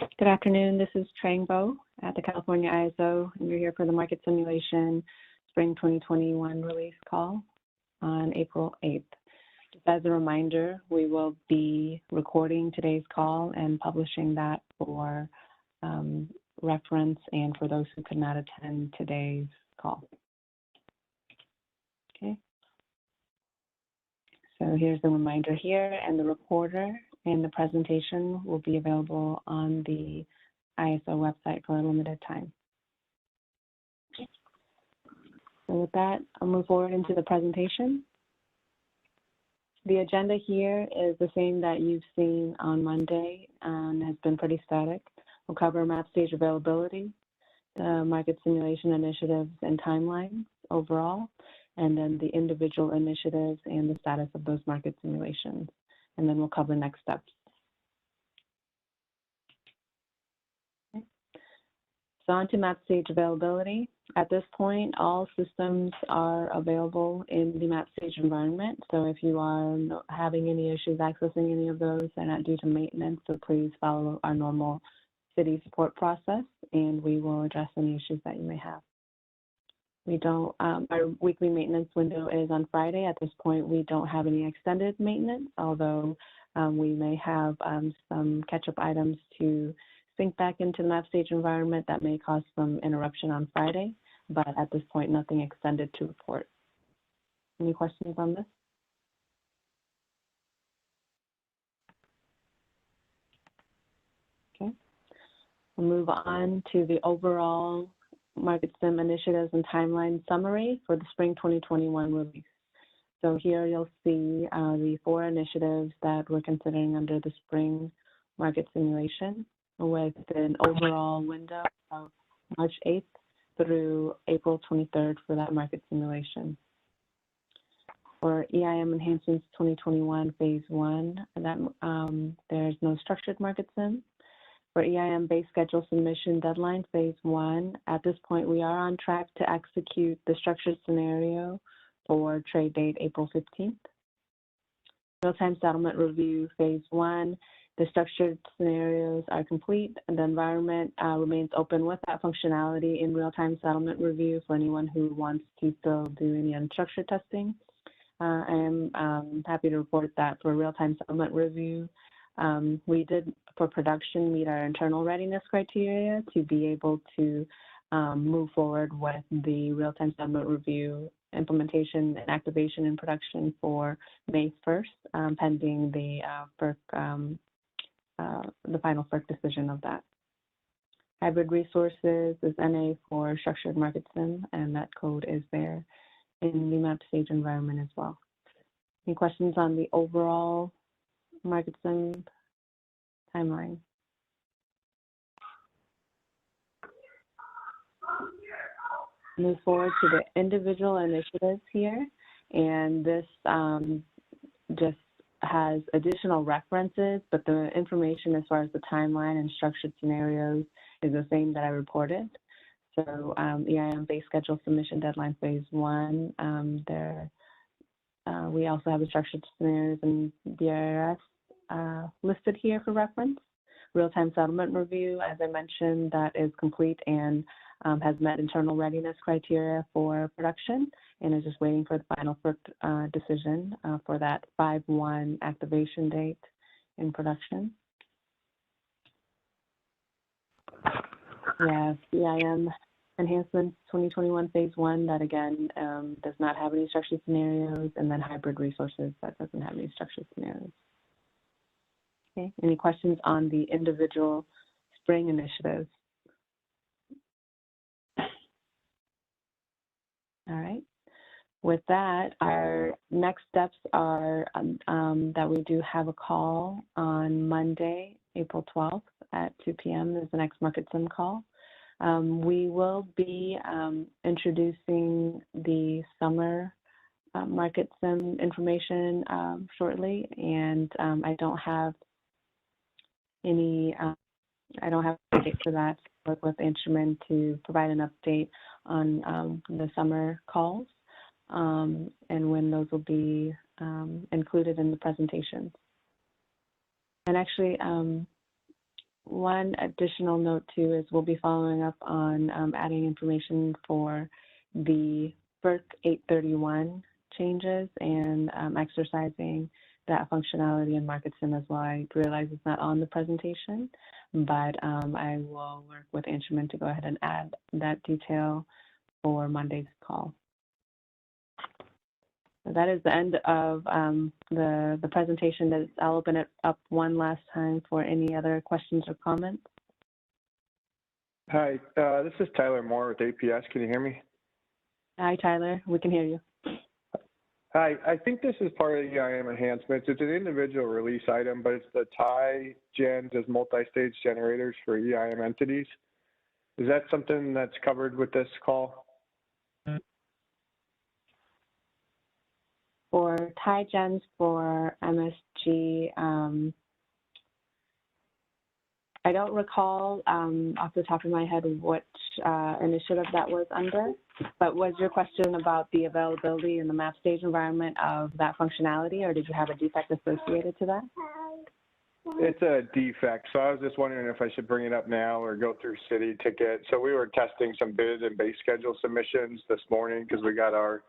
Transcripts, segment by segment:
Good afternoon. This is Trang Bo at the California ISO, and you're here for the Market Simulation Spring 2021 release call on April 8th. Just as a reminder, we will be recording today's call and publishing that for reference and for those who could not attend today's call. Okay. So here's the reminder here, and the recorder and the presentation will be available on the ISO website for a limited time. So with that, I'll move forward into the presentation. The agenda here is the same that you've seen on Monday and has been pretty static. We'll cover map stage availability, the market simulation initiatives and timelines overall, and then the individual initiatives and the status of those market simulations. And then we'll cover next steps. Okay. So on to map stage availability. At this point, all systems are available in the map stage environment. So if you are having any issues accessing any of those, they're not due to maintenance, so please follow our normal city support process, and we will address any issues that you may have. We don't, our weekly maintenance window is on Friday. At this point, we don't have any extended maintenance, although we may have some catch-up items to sync back into the map stage environment that may cause some interruption on Friday, but at this point, nothing extended to report. Any questions on this? Okay, we'll move on to the overall Market Sim initiatives and timeline summary for the Spring 2021 release. So here you'll see the 4 initiatives that we're considering under the Spring Market Simulation with an overall window of March 8th through April 23rd for that market simulation. For EIM Enhancements 2021 Phase 1, that, there's no structured market sim. For EIM base schedule submission deadline Phase 1, at this point we are on track to execute the structured scenario for trade date April 15th. Real-time settlement review Phase 1, the structured scenarios are complete and the environment remains open with that functionality in real-time settlement review for anyone who wants to still do any unstructured testing. I am happy to report that for real-time settlement review, we did, for production, meet our internal readiness criteria to be able to move forward with the real-time settlement review implementation and activation in production for May 1st, pending the final FERC decision of that. Hybrid resources is NA for structured market sim, and that code is there in the map stage environment as well. Any questions on the overall market sim timeline? Move forward to the individual initiatives here, and this just has additional references, but the information as far as the timeline and structured scenarios is the same that I reported. So EIM base schedule submission deadline Phase 1, we also have the structured scenarios and BRS listed here for reference. Real-time settlement review, as I mentioned, that is complete and has met internal readiness criteria for production and is just waiting for the final FERC decision for that 5/1 activation date in production. We have EIM Enhancements 2021 Phase 1 that again does not have any structured scenarios, and then hybrid resources that doesn't have any structured scenarios. Okay, any questions on the individual spring initiatives? All right. With that, our next steps are that we do have a call on Monday, April 12th at 2 p.m. is the next Market Sim call. We will be introducing the summer Market Sim information shortly, and I don't have any, I don't have a date for that. Work with Instrument to provide an update on the summer calls and when those will be included in the presentation. And actually, one additional note too is we'll be following up on adding information for the FERC 831 changes and exercising that functionality in MarketSim as well. I realize it's not on the presentation, but I will work with Anshuman to go ahead and add that detail for Monday's call. So that is the end of the presentation. I'll open it up one last time for any other questions or comments. Hi, this is Tyler Moore with APS. Can you hear me? Hi, Tyler. We can hear you. Hi, I think this is part of the EIM enhancements. It's an individual release item, but it's the tie gens as multi-stage generators for EIM entities. Is that something that's covered with this call? For tie gens for MSG, I don't recall off the top of my head which initiative that was under, but was your question about the availability in the map stage environment of that functionality, or did you have a defect associated to that? It's a defect, so I was just wondering if I should bring it up now or go through city ticket. So we were testing some bid and base schedule submissions this morning because we got our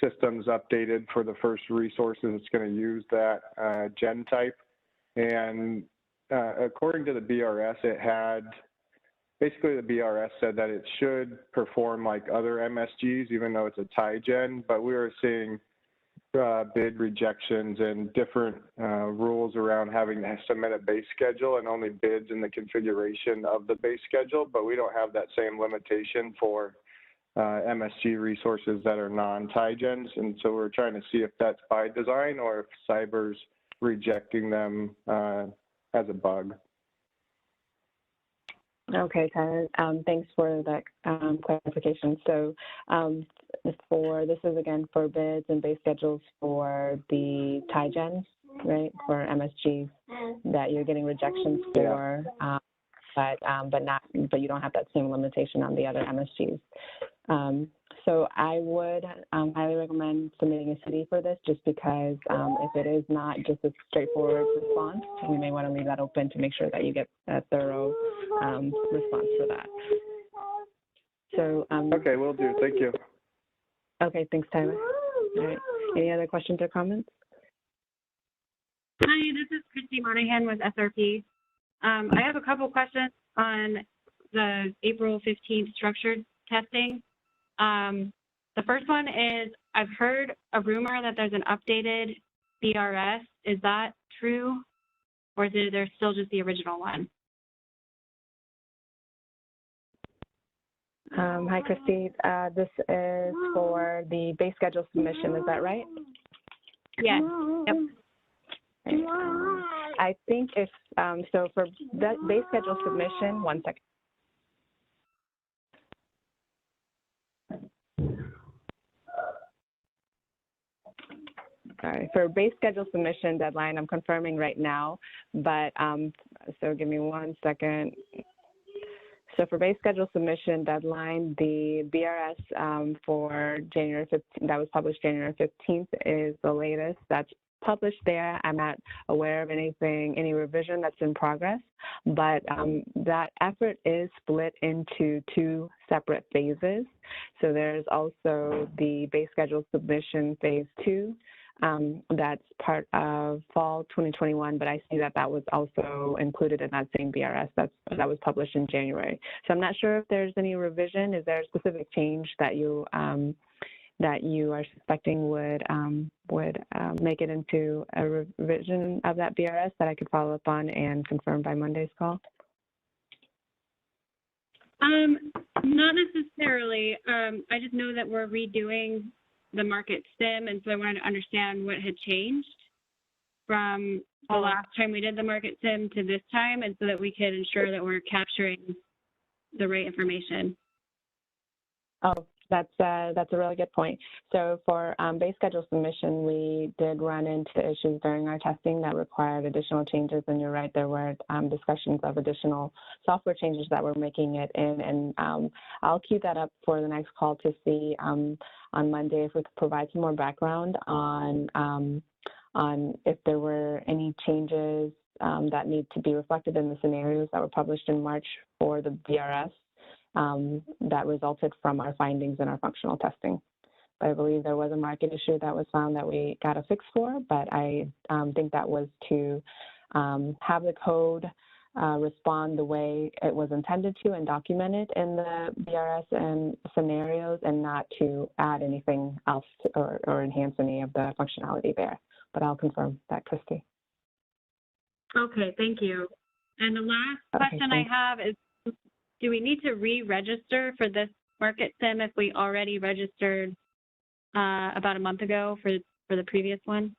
systems updated for the first resources that's going to use that gen type. And according to the BRS, it had, basically the BRS said that it should perform like other MSGs, even though it's a tie gen, but we were seeing bid rejections and different rules around having to submit a base schedule and only bids in the configuration of the base schedule, but we don't have that same limitation for MSG resources that are non-tie gens. And so we're trying to see if that's by design or if Cyber's rejecting them as a bug. Okay, Tyler, thanks for that clarification. So this is again for bids and base schedules for the tie gens, right, for MSGs that you're getting rejections for, but you don't have that same limitation on the other MSGs. So I would highly recommend submitting a city for this, just because if it is not just a straightforward response, we may want to leave that open to make sure that you get a thorough response for that. So okay, will do. Thank you. Okay, thanks, Tyler. All right. Any other questions or comments? Hi, this is Christy Monahan with SRP. I have a couple questions on the April 15th structured testing. The first one is, I've heard a rumor that there's an updated BRS. Is that true? Or is there still just the original one? Hi, Christy. This is for the base schedule submission. Is that right? Yes. Yep. Okay. I think if, so for that base schedule submission, one second. Sorry, for base schedule submission deadline, I'm confirming right now, but so give me one second. So for base schedule submission deadline, the BRS for January 15th, that was published January 15th, is the latest that's published there. I'm not aware of any revision that's in progress, but that effort is split into two separate phases. So there's also the base schedule submission phase 2. That's part of fall 2021, but I see that that was also included in that same BRS that was published in January. So I'm not sure if there's any revision. Is there a specific change that you are suspecting would make it into a revision of that BRS that I could follow up on and confirm by Monday's call? Not necessarily. I just know that we're redoing the market sim, and so I wanted to understand what had changed from the last time we did the market sim to this time, and so that we could ensure that we're capturing the right information. Oh, that's a really good point. So for base schedule submission, we did run into issues during our testing that required additional changes, and you're right, there were discussions of additional software changes that we're making it in, and I'll keep that up for the next call to see on Monday if we could provide some more background on if there were any changes that need to be reflected in the scenarios that were published in March for the BRS that resulted from our findings in our functional testing. I believe there was a market issue that was found that we got a fix for, but I think that was to have the code respond the way it was intended to and document it in the BRS and scenarios, and not to add anything else or enhance any of the functionality there. But I'll confirm that, Christy. Okay, thank you. And the last question I have is, do we need to re-register for this market sim if we already registered about a month ago for the previous one?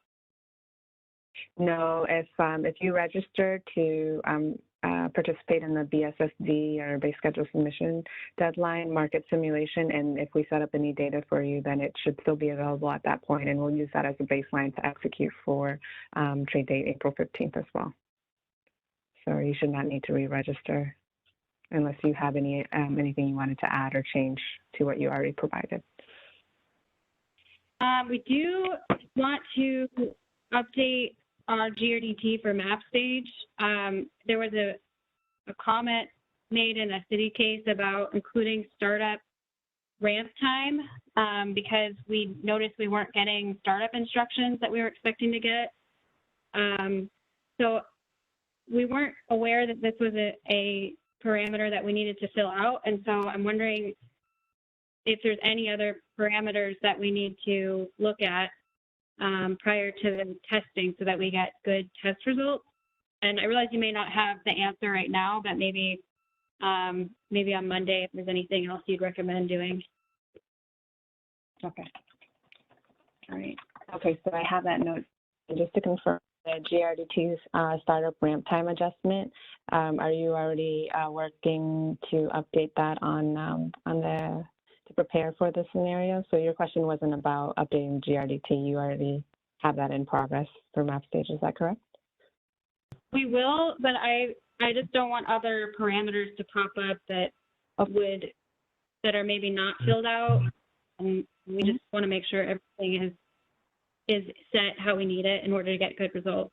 No, if you register to participate in the BSSD or base schedule submission deadline market simulation, and if we set up any data for you, then it should still be available at that point, and we'll use that as a baseline to execute for trade date April 15th as well. So you should not need to re-register unless you have anything you wanted to add or change to what you already provided. We do want to update our GRDT for map stage. There was a comment made in a city case about including startup ramp time because we noticed we weren't getting startup instructions that we were expecting to get. So we weren't aware that this was a parameter that we needed to fill out. And so I'm wondering if there's any other parameters that we need to look at prior to the testing so that we get good test results. And I realize you may not have the answer right now, but maybe maybe on Monday if there's anything else you'd recommend doing. Okay. All right. Okay, so I have that note. And just to confirm, the GRDT's startup ramp time adjustment, are you already working to update that on to prepare for the scenario? So your question wasn't about updating GRDT. You already have that in progress for map stage. Is that correct? We will, but I just don't want other parameters to pop up that that are maybe not filled out. And we just want to make sure everything is set how we need it in order to get good results.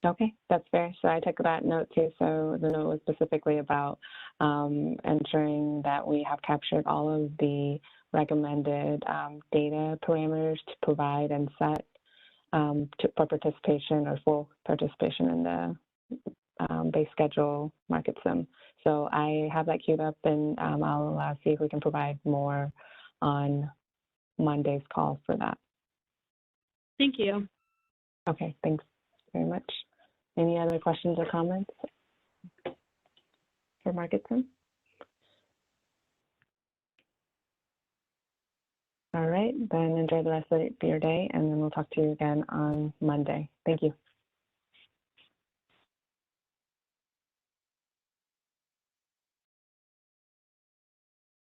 Okay, that's fair. So I took that note too. So the note was specifically about ensuring that we have captured all of the recommended data parameters to provide and set for participation or full participation in the base schedule market sim. So I have that queued up, and I'll see if we can provide more on Monday's call for that. Thank you. Okay, thanks very much. Any other questions or comments for market sim? All right, then enjoy the rest of your day, and then we'll talk to you again on Monday. Thank you.